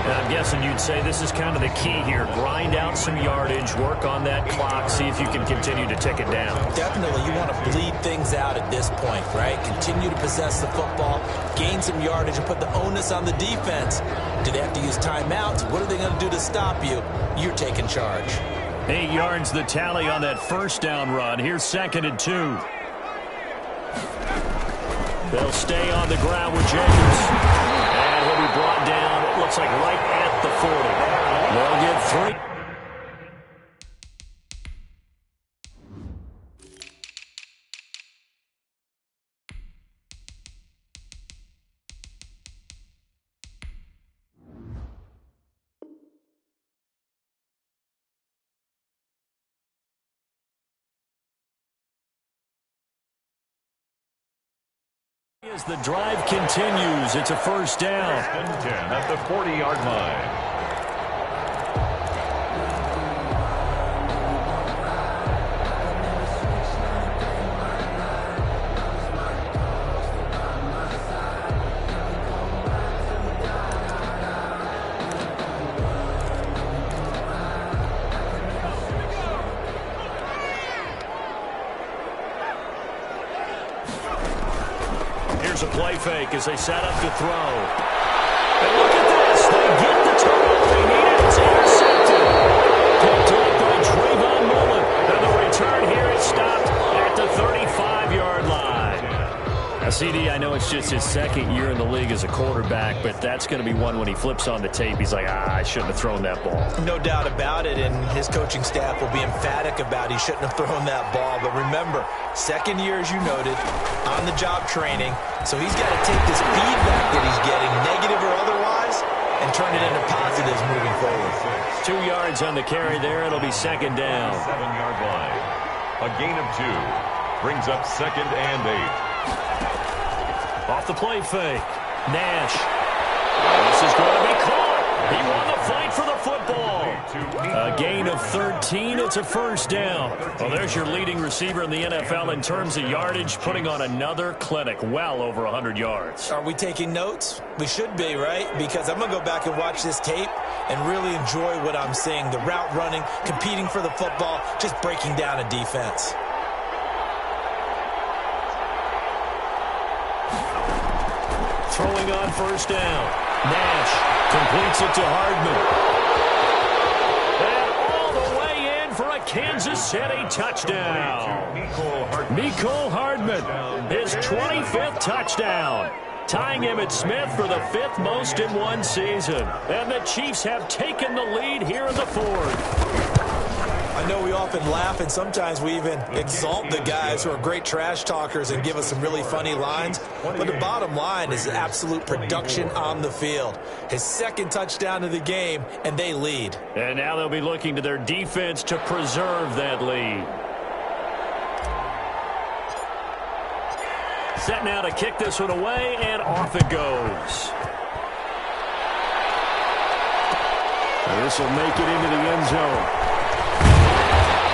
And I'm guessing you'd say this is kind of the key here. Grind out some yardage, work on that clock, see if you can continue to tick it down. Definitely, you want to bleed things out at this point, right? Continue to possess the football, gain some yardage, and put the onus on the defense. Do they have to use timeouts? What are they going to do to stop you? You're taking charge. 8 yards the tally on that first down run. Here's 2nd and 2. They'll stay on the ground with Jacobs. And he'll be brought down, it looks like right at the 40. They'll get 3. As the drive continues, it's a first down. 10 at the 40-yard line. play fake as they set up to throw. And look at this. They get the turnover they needed. It's intercepted. Picked up by Trayvon Mullen. And the return here is stopped at the 35-yard line. Now, CD, I know it's just his second year in the league as a quarterback, but that's going to be one when he flips on the tape. He's like, I shouldn't have thrown that ball. No doubt about it, and his coaching staff will be emphatic about he shouldn't have thrown that ball. But remember, second year, as you noted, on-the-job training, so he's got to take this feedback that he's getting, negative or otherwise, and turn it into positives moving forward. 2 yards on the carry there. It'll be second down. 7-yard line. A gain of 2. Brings up second and 8. Off the play fake. Nash. This is going to be caught. He won the fight for the football. A gain of 13. It's a first down. Well, there's your leading receiver in the NFL in terms of yardage, putting on another clinic, well over 100 yards. Are we taking notes? We should be, right? Because I'm going to go back and watch this tape and really enjoy what I'm seeing. The route running, competing for the football, just breaking down a defense. Throwing on first down. Nash completes it to Hardman. And all the way in for a Kansas City touchdown. Mecole Hardman, his 25th touchdown. Tying Emmitt Smith for the 5th most in one season. And the Chiefs have taken the lead here in the fourth. I know we often laugh, and sometimes we even exalt the guys who are great trash talkers and give us some really funny lines. But the bottom line is absolute production on the field. His second touchdown of the game, and they lead. And now they'll be looking to their defense to preserve that lead. Set now to kick this one away, and off it goes. And this will make it into the end zone.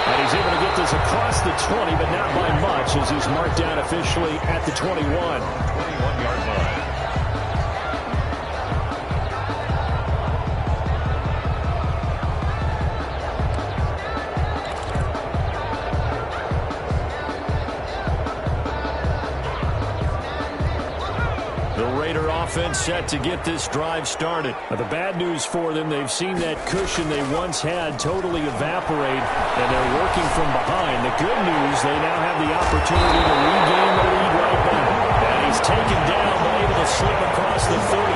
And he's able to get this across the 20, but not by much, as he's marked down officially at the 21. 21-yard line. Offense set to get this drive started. Now, the bad news for them, they've seen that cushion they once had totally evaporate, and they're working from behind. The good news, they now have the opportunity to regain the lead right back. And he's taken down, but able to slip across the 35.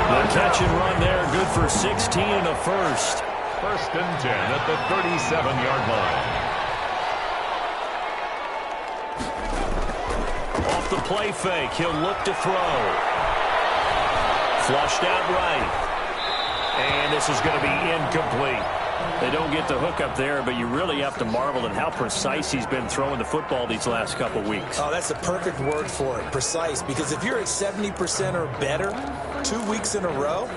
The catch and run there, good for 16 and a first. First and 10 at the 37-yard line. Off the play fake, he'll look to throw. Flushed out right. And this is going to be incomplete. They don't get the hook up there, but you really have to marvel at how precise he's been throwing the football these last couple weeks. Oh, that's the perfect word for it, precise. Because if you're at 70% or better 2 weeks in a row,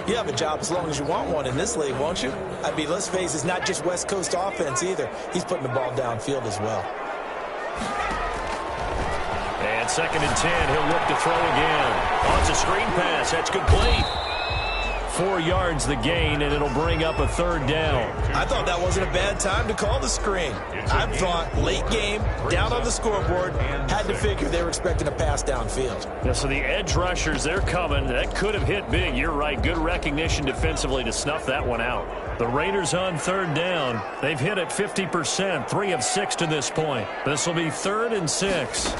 you have a job as long as you want one in this league, won't you? I mean, let's face it, it's not just West Coast offense either. He's putting the ball downfield as well. And second and 10, he'll look to throw again. Oh, it's a screen pass. That's complete. 4 yards the gain, and it'll bring up a third down. I thought that wasn't a bad time to call the screen. I thought late game, down on the scoreboard, had to figure they were expecting a pass downfield. Yeah, so the edge rushers, they're coming. That could have hit big. You're right. Good recognition defensively to snuff that one out. The Raiders on third down. They've hit it 50%, 3 of 6 to this point. This will be 3rd and 6.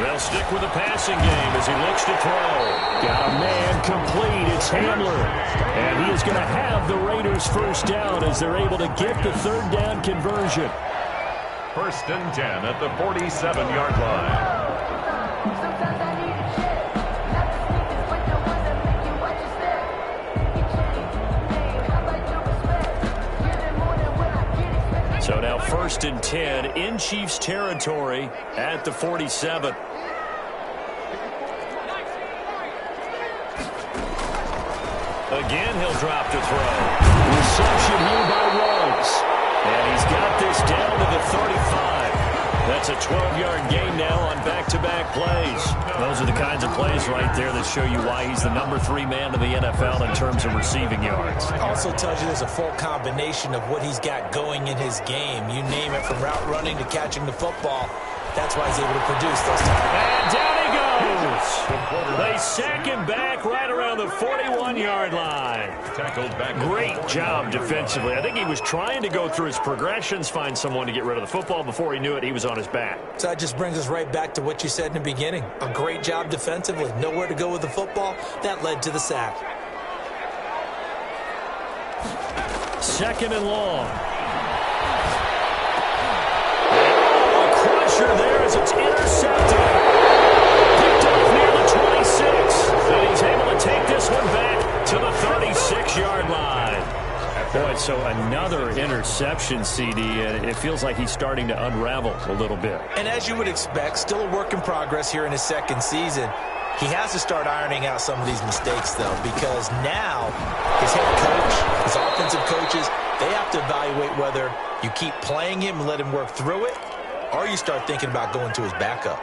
They'll stick with the passing game as he looks to throw. Got a man complete. It's Hamler. And he is going to have the Raiders first down as they're able to get the third down conversion. First and 10 at the 47-yard line. So now first and 10 in Chiefs territory at the 47. Again, he'll drop to throw. Reception here by Ruggs. And he's got this down to the 35. That's a 12-yard gain now on back-to-back plays. Those are the kinds of plays right there that show you why he's the number 3 man in the NFL in terms of receiving yards. Also tells you there's a full combination of what he's got going in his game. You name it, from route running to catching the football. That's why he's able to produce those times. And down he goes. They sack him back right around the 41-yard line. Tackled back. Great job defensively. I think he was trying to go through his progressions, find someone to get rid of the football. Before he knew it, he was on his back. So that just brings us right back to what you said in the beginning. A great job defensively. Nowhere to go with the football. That led to the sack. 2nd and long. A crusher there as it's intercepted. Picked off near the 26. And he's able to take this one back to the 36-yard line. Boy, so another interception, CD, and it feels like he's starting to unravel a little bit. And as you would expect, still a work in progress here in his second season. He has to start ironing out some of these mistakes, though, because now his head coach, his offensive coaches, they have to evaluate whether you keep playing him and let him work through it, or you start thinking about going to his backup.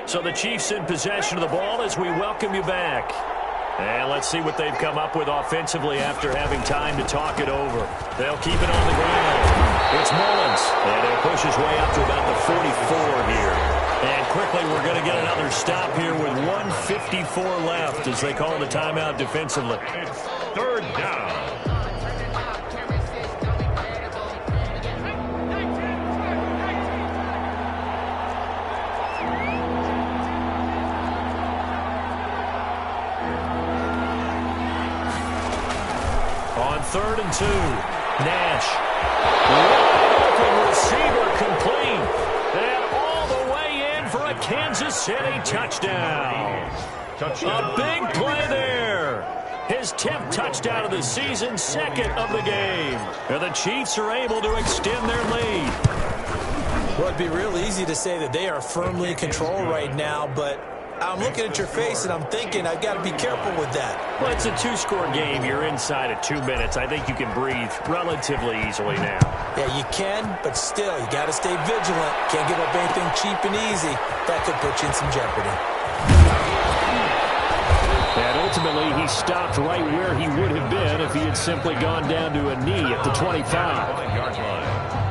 So the Chiefs in possession of the ball as we welcome you back. And let's see what they've come up with offensively after having time to talk it over. They'll keep it on the ground. It's Mullins. And he'll push his way up to about the 44 here. And quickly we're going to get another stop here with 1:54 left as they call the timeout defensively. It's 3rd down. On 3rd and 2, Nash. Wide open receiver complete. And all the way in for a Kansas City touchdown. A big play there. His 10th touchdown of the season, 2nd of the game. And the Chiefs are able to extend their lead. Well, it'd be real easy to say that they are firmly in control right now, but I'm looking at your face and I'm thinking I've got to be careful with that. Well, it's a 2-score game. You're inside of 2 minutes. I think you can breathe relatively easily now. Yeah, you can, but still, you got to stay vigilant. Can't give up anything cheap and easy. That could put you in some jeopardy. And ultimately, he stopped right where he would have been if he had simply gone down to a knee at the 25. Yard line.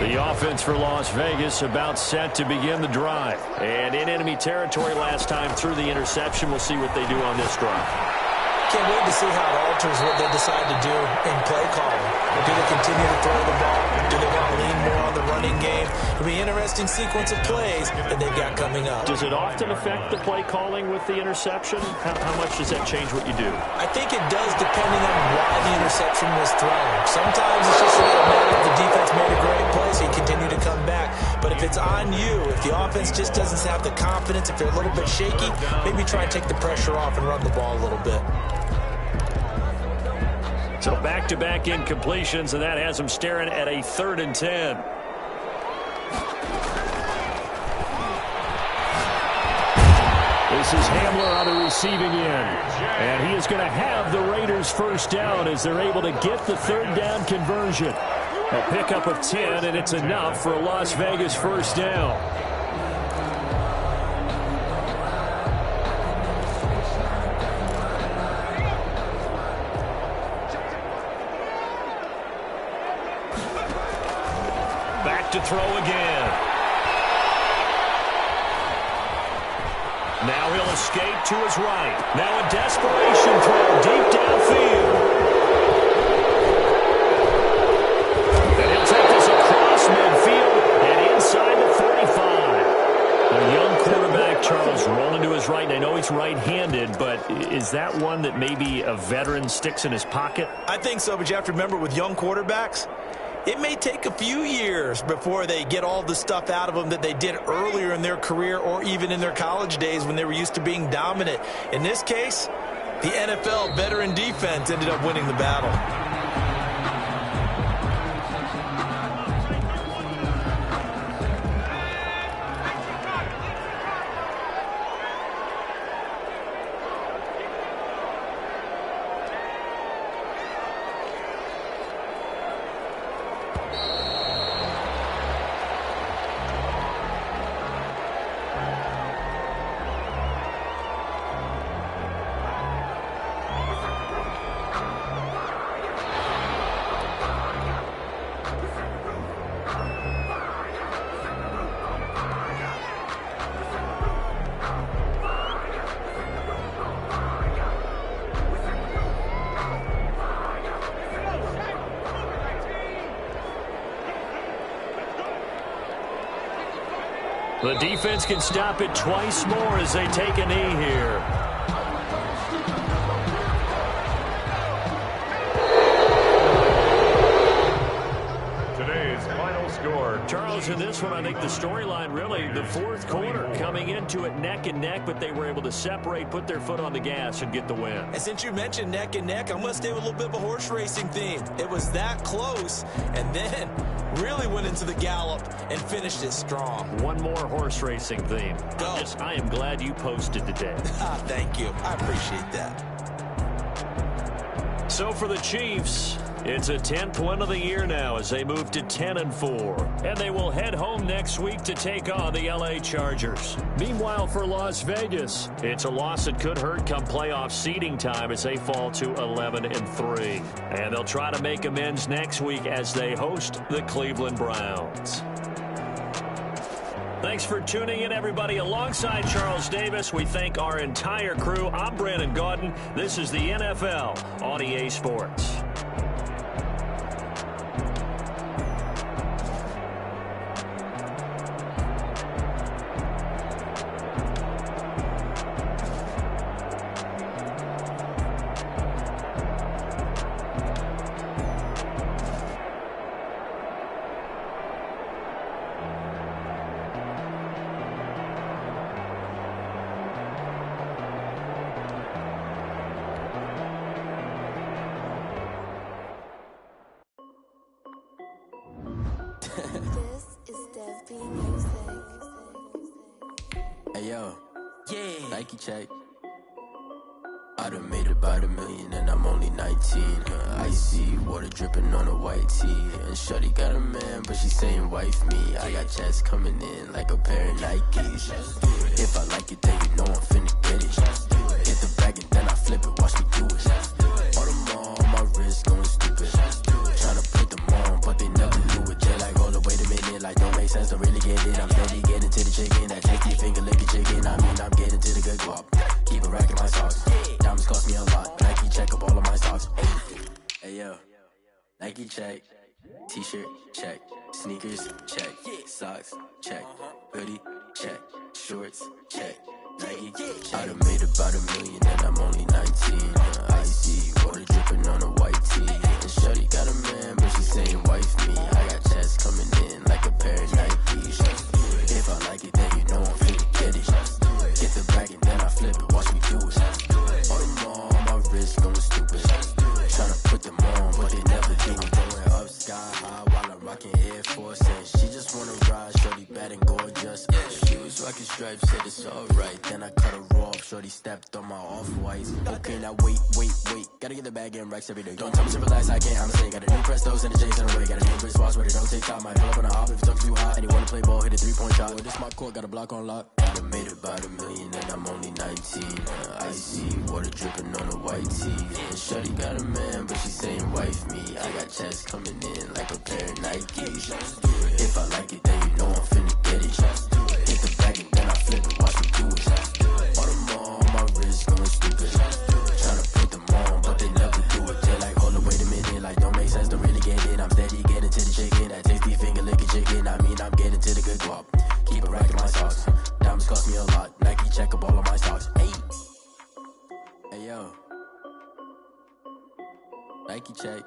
The offense for Las Vegas about set to begin the drive. And in enemy territory last time through the interception. We'll see what they do on this drive. Can't wait to see how it alters what they decide to do in play calling. Do they continue to throw the ball? Do they want to lean more on the running game? It'll be an interesting sequence of plays that they've got coming up. Does it often affect the play calling with the interception? How much does that change what you do? I think it does depending on why the interception was thrown. Sometimes it's just a matter of the defense made a great play, so you continue to come back. But if it's on you, if the offense just doesn't have the confidence, if they're a little bit shaky, maybe try and take the pressure off and run the ball a little bit. So back-to-back incompletions, and that has them staring at a 3rd and 10. This is Hamler on the receiving end. And he is going to have the Raiders first down as they're able to get the 3rd down conversion. A pickup of 10, and it's enough for a Las Vegas first down. Back to throw again. Now he'll escape to his right. Now a desperation throw deep downfield. And he'll take this across midfield and inside the 35. A young quarterback, Charles, rolling to his right. And I know he's right-handed, but is that one that maybe a veteran sticks in his pocket? I think so, but you have to remember with young quarterbacks, it may take a few years before they get all the stuff out of them that they did earlier in their career or even in their college days when they were used to being dominant. In this case, the NFL veteran defense ended up winning the battle. The defense can stop it twice more as they take a knee here. Today's final score. Charles, in this one, I think the storyline really, the fourth quarter, coming into it neck and neck, but they were able to separate, put their foot on the gas, and get the win. And since you mentioned neck and neck, I'm going to stay with a little bit of a horse racing theme. It was that close, and then really went into the gallop and finished it strong. One more horse racing theme. Go. I am glad you posted today. Thank you. I appreciate that. So for the Chiefs, it's a 10th win of the year now as they move to 10-4. And they will head home next week to take on the LA Chargers. Meanwhile, for Las Vegas, it's a loss that could hurt come playoff seeding time as they fall to 11-3. And they'll try to make amends next week as they host the Cleveland Browns. Thanks for tuning in, everybody. Alongside Charles Davis, we thank our entire crew. I'm Brandon Gaudin. This is the NFL on EA Sports. This is Dev B Music. Hey yo, yeah, Nike check. I done made about $1 million and I'm only 19. Icy water dripping on a white tee. And shorty got a man, but she saying wife me. I got checks coming in like a pair of Nikes. If I like it, then you know I'm finna get it. Hit the bag and then I flip it, watch me do it. All them on my wrist going stupid. Tryna put them on, but they never do it. They like, hold up, wait a minute, like don't make sense, don't really get it. I'm steady getting to the chicken, that tasty finger licking chicken. I mean, I'm getting to the good guap. Keep a rack in my socks. Diamonds cost me a lot. Nike check up all of my stocks. Hey yo, Nike check. T-shirt check. Sneakers check. Socks check. Hoodie check. Shorts check. Nike check. I done made about $1 million and I'm only 19. Icy water dripping on a white tee. And shorty got a man, but she saying wife me. I got checks coming in like a pair of Nikes. If I like it, then you know I'm finna get it. Get the bag and then I flip it, watch me do it. All them on my wrist going stupid. Tryna put them on, but they never do. I'm going up sky high while I'm rocking Air Force. And she just wanna ride, shorty bad and gorgeous. She was rocking stripes, said it's alright. Then I cut her off, shorty stepped on my off-whites. Okay, now wait. Gotta get the bag and racks every day. Don't tell me to relax, I can't, I'm saying. Got a new Prestos and a J's in the way. Got a new Chris Foss, but it don't take time. Might pull up on a hop if it's too hot. And he wanna play ball, hit a 3-point shot. Well, this my court, got a block on lock. I done made about $1 million and I'm only 19. Icy water dripping on a white tee. And shorty got a man, but she saying wife me. I got checks coming in like a pair of Nikes. If I like it, then you know I'm finna get it. Hit the bag and then I flip it, watch me do it. All them on my wrist going stupid. Tryna put them on, but they never do it. They like, hold up, wait a minute, like don't make sense, don't really get it. I'm steady getting to the chicken, that tasty finger licking chicken. I mean, I'm getting to the good guap. Keep a rack in my socks. Diamonds cost me a lot. Nike check up all of my stocks. Hey yo, Nike check.